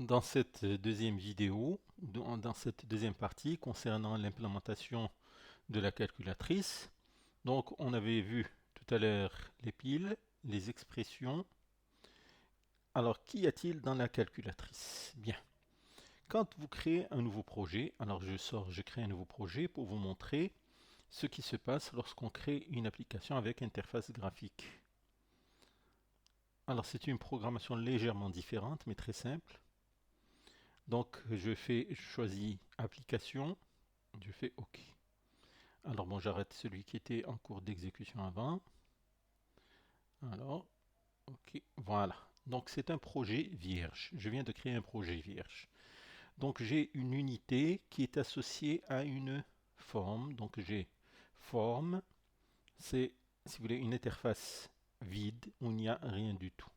Dans cette deuxième vidéo, dans cette deuxième partie concernant l'implémentation de la calculatrice, donc on avait vu tout à l'heure les piles, les expressions. Alors qu'y a-t-il dans la calculatrice? Bien, quand vous créez un nouveau projet, alors je crée un nouveau projet pour vous montrer ce qui se passe lorsqu'on crée une application avec interface graphique. Alors c'est une programmation légèrement différente mais très simple. Donc je choisis application, je fais OK. Alors bon, j'arrête celui qui était en cours d'exécution avant. Alors, OK, voilà. Donc c'est un projet vierge. Je viens de créer un projet vierge. Donc j'ai une unité qui est associée à une forme. Donc j'ai forme, c'est, si vous voulez, une interface vide où il n'y a rien du tout.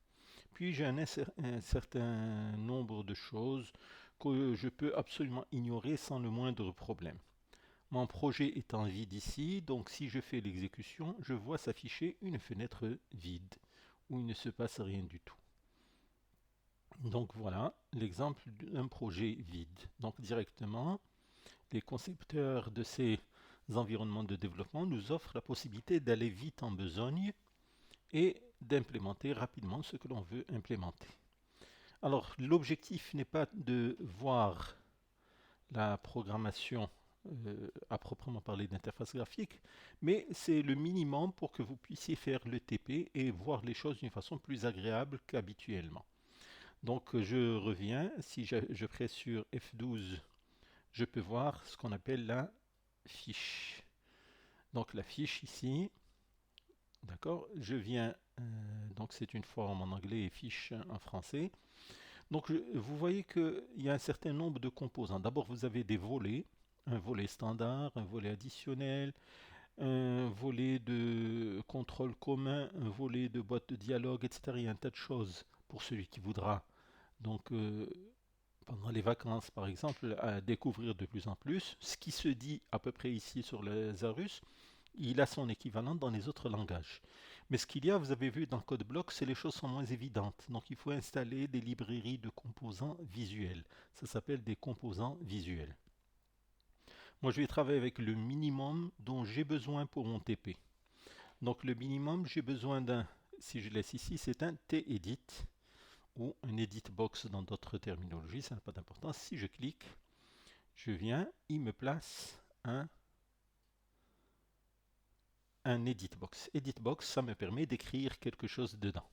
Puis j'ai un certain nombre de choses que je peux absolument ignorer sans le moindre problème. Mon projet est en vide ici, donc si je fais l'exécution, je vois s'afficher une fenêtre vide où il ne se passe rien du tout. Donc voilà l'exemple d'un projet vide. Donc directement, les concepteurs de ces environnements de développement nous offrent la possibilité d'aller vite en besogne et d'implémenter rapidement ce que l'on veut implémenter. Alors l'objectif n'est pas de voir la programmation à proprement parler d'interface graphique, mais c'est le minimum pour que vous puissiez faire le TP et voir les choses d'une façon plus agréable qu'habituellement. Donc je reviens, si je presse sur F12, je peux voir ce qu'on appelle la fiche. Donc la fiche ici, d'accord, je viens, donc c'est une forme en anglais et fiche en français. Donc vous voyez qu'il y a un certain nombre de composants. D'abord vous avez des volets, un volet standard, un volet additionnel, un volet de contrôle commun, un volet de boîte de dialogue, etc. Il y a un tas de choses pour celui qui voudra. Donc pendant les vacances, par exemple, à découvrir de plus en plus. Ce qui se dit à peu près ici sur le Zarus, il a son équivalent dans les autres langages. Mais ce qu'il y a, vous avez vu dans CodeBlock, c'est les choses sont moins évidentes. Donc il faut installer des librairies de composants visuels. Ça s'appelle des composants visuels. Moi, je vais travailler avec le minimum dont j'ai besoin pour mon TP. Donc le minimum, j'ai besoin d'un, si je laisse ici, c'est un T-edit ou un edit box dans d'autres terminologies, ça n'a pas d'importance. Si je clique, je viens, il me place un edit box. Edit box, ça me permet d'écrire quelque chose dedans.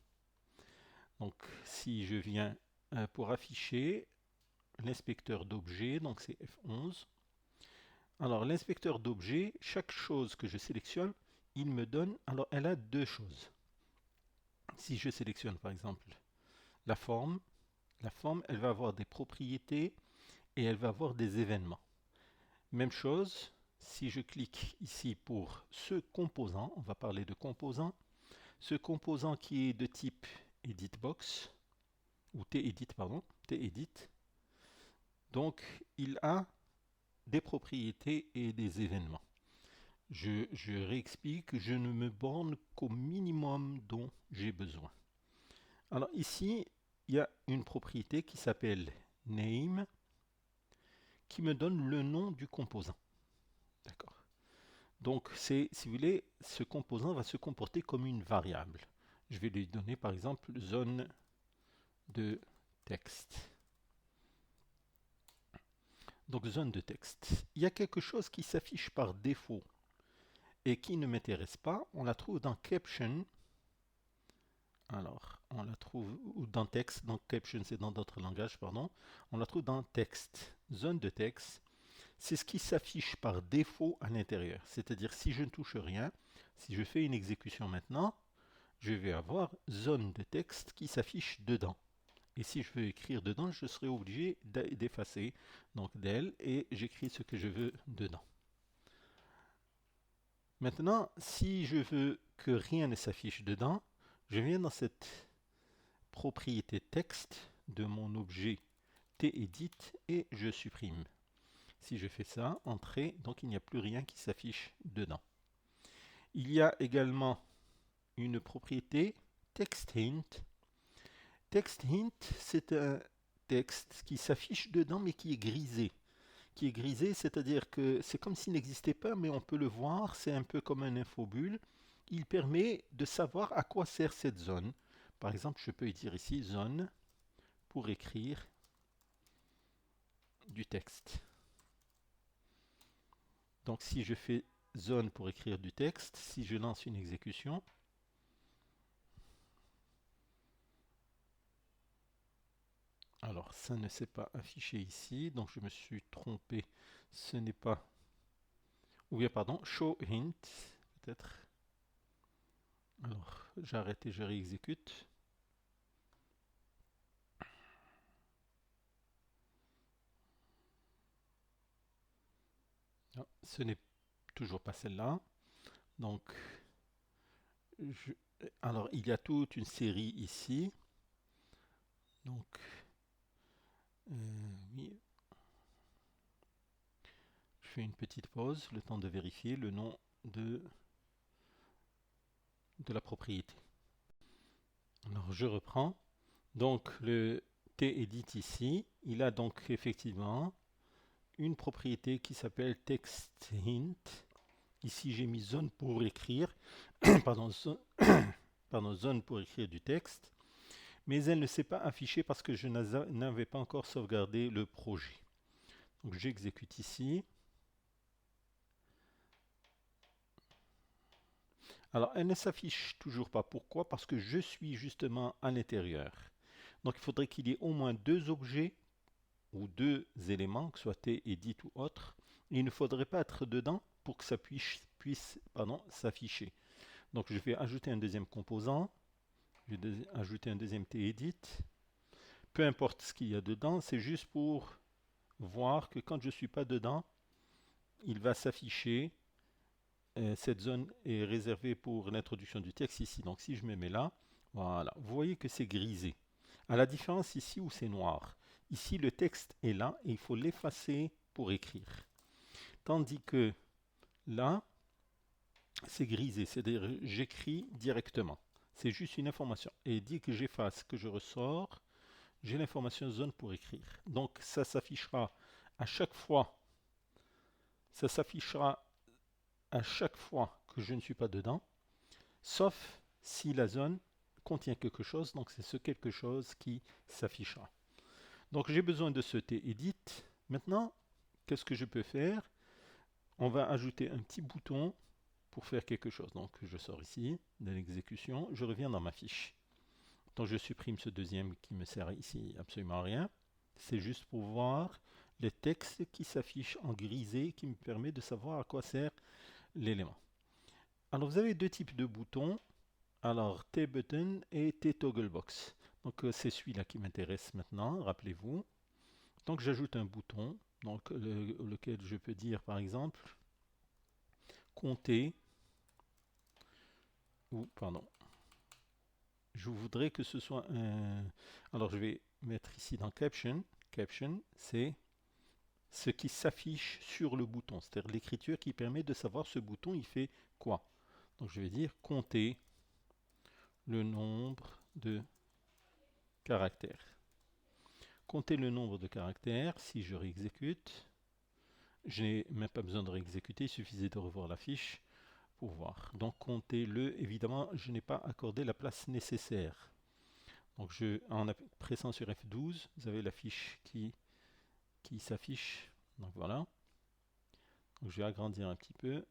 Donc si je viens pour afficher l'inspecteur d'objets, donc c'est F11. Alors l'inspecteur d'objets, chaque chose que je sélectionne, il me donne, alors elle a deux choses. Si je sélectionne par exemple la forme, elle va avoir des propriétés et elle va avoir des événements. Même chose, si je clique ici pour ce composant, on va parler de composant, ce composant qui est de type editbox, ou TEdit, pardon, TEdit, donc il a des propriétés et des événements. Je réexplique, je ne me borne qu'au minimum dont j'ai besoin. Alors ici, il y a une propriété qui s'appelle name, qui me donne le nom du composant. D'accord. Donc c'est, si vous voulez, ce composant va se comporter comme une variable. Je vais lui donner par exemple zone de texte. Donc zone de texte. Il y a quelque chose qui s'affiche par défaut et qui ne m'intéresse pas. On la trouve dans caption. Alors, on la trouve ou dans texte. Donc caption, c'est dans d'autres langages, pardon. On la trouve dans texte. Zone de texte, c'est ce qui s'affiche par défaut à l'intérieur. C'est-à-dire si je ne touche rien, si je fais une exécution maintenant, je vais avoir zone de texte qui s'affiche dedans. Et si je veux écrire dedans, je serai obligé d'effacer donc del et j'écris ce que je veux dedans. Maintenant, si je veux que rien ne s'affiche dedans, je viens dans cette propriété texte de mon objet TEdit et je supprime. Si je fais ça, entrée, donc il n'y a plus rien qui s'affiche dedans. Il y a également une propriété TextHint. TextHint, c'est un texte qui s'affiche dedans mais qui est grisé. Qui est grisé, c'est-à-dire que c'est comme s'il n'existait pas, mais on peut le voir, c'est un peu comme un infobule. Il permet de savoir à quoi sert cette zone. Par exemple, je peux dire ici zone pour écrire du texte. Donc si je fais zone pour écrire du texte, si je lance une exécution, alors ça ne s'est pas affiché ici, donc je me suis trompé, ce n'est pas, ou bien pardon, show hint, peut-être. Alors j'arrête et je réexécute. Ah, ce n'est toujours pas celle-là. Donc, je- alors il y a toute une série ici. Donc, oui, je fais une petite pause, le temps de vérifier le nom de la propriété. Alors, je reprends. Donc, le TEdit ici, il a donc effectivement une propriété qui s'appelle TextHint. Ici, j'ai mis zone pour écrire, pardon, zone pour écrire du texte, mais elle ne s'est pas affichée parce que je n'avais pas encore sauvegardé le projet. Donc, j'exécute ici. Alors, elle ne s'affiche toujours pas. Pourquoi? Parce que je suis justement à l'intérieur. Donc, il faudrait qu'il y ait au moins deux objets ou deux éléments, que ce soit TEdit ou autre. Et il ne faudrait pas être dedans pour que ça puisse s'afficher. Donc, je vais ajouter un deuxième composant. Je vais ajouter un deuxième TEdit. Peu importe ce qu'il y a dedans, c'est juste pour voir que quand je ne suis pas dedans, il va s'afficher. Cette zone est réservée pour l'introduction du texte ici. Donc si je me mets là, voilà, vous voyez que c'est grisé. À la différence ici où c'est noir. Ici le texte est là et il faut l'effacer pour écrire. Tandis que là, c'est grisé, c'est-à-dire j'écris directement. C'est juste une information. Et dès que j'efface, que je ressors, j'ai l'information zone pour écrire. Donc ça s'affichera à chaque fois. Ça s'affichera à chaque fois que je ne suis pas dedans, sauf si la zone contient quelque chose, donc c'est ce quelque chose qui s'affichera. Donc j'ai besoin de ce TEdit. Maintenant, qu'est-ce que je peux faire? On va ajouter un petit bouton pour faire quelque chose. Donc je sors ici de l'exécution, je reviens dans ma fiche. Donc je supprime ce deuxième qui me sert ici absolument à rien. C'est juste pour voir les textes qui s'affichent en grisé qui me permet de savoir à quoi sert l'élément. Alors vous avez deux types de boutons. Alors T-button et T-togglebox. Donc c'est celui-là qui m'intéresse maintenant, rappelez-vous. Donc j'ajoute un bouton, donc lequel je peux dire par exemple compter, ou pardon, je voudrais que ce soit un... Alors je vais mettre ici dans Caption. Caption, c'est ce qui s'affiche sur le bouton, c'est-à-dire l'écriture qui permet de savoir ce bouton il fait quoi. Donc je vais dire compter le nombre de caractères. Compter le nombre de caractères, si je réexécute, je n'ai même pas besoin de réexécuter, il suffisait de revoir la fiche pour voir. Donc comptez-le, évidemment, je n'ai pas accordé la place nécessaire. Donc en pressant sur F12, vous avez la fiche qui s'affiche. Donc voilà. Donc je vais agrandir un petit peu.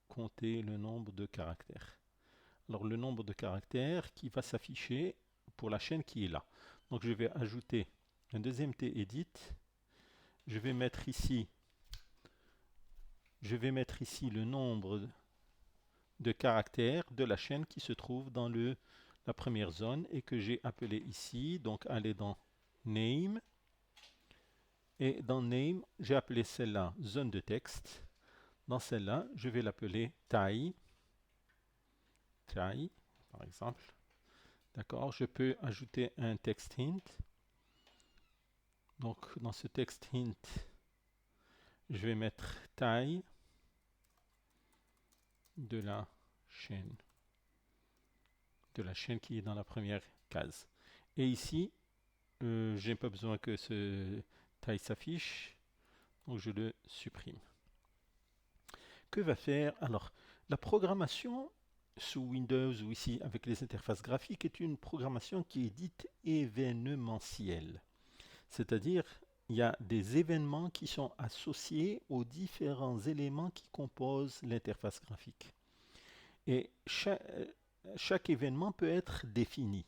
Compter le nombre de caractères. Alors le nombre de caractères qui va s'afficher pour la chaîne qui est là. Donc je vais ajouter un deuxième TEdit. Je vais mettre ici le nombre de caractères de la chaîne qui se trouve dans la première zone et que j'ai appelé ici. Donc aller dans Name. Et dans Name, j'ai appelé celle-là zone de texte. Dans celle-là, je vais l'appeler taille. Taille, par exemple. D'accord, je peux ajouter un text hint. Donc dans ce text hint, je vais mettre taille de la chaîne qui est dans la première case. Et ici, J'ai pas besoin que ce taille s'affiche, donc je le supprime. Que va faire? Alors, la programmation sous Windows ou ici avec les interfaces graphiques est une programmation qui est dite événementielle. C'est-à-dire, il y a des événements qui sont associés aux différents éléments qui composent l'interface graphique. Et chaque événement peut être défini.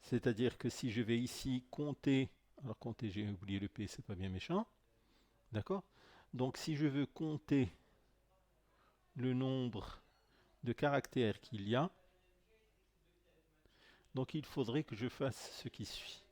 C'est-à-dire que si je vais ici compter, alors compter, j'ai oublié le P, c'est pas bien méchant, d'accord? Donc si je veux compter le nombre de caractères qu'il y a, donc il faudrait que je fasse ce qui suit.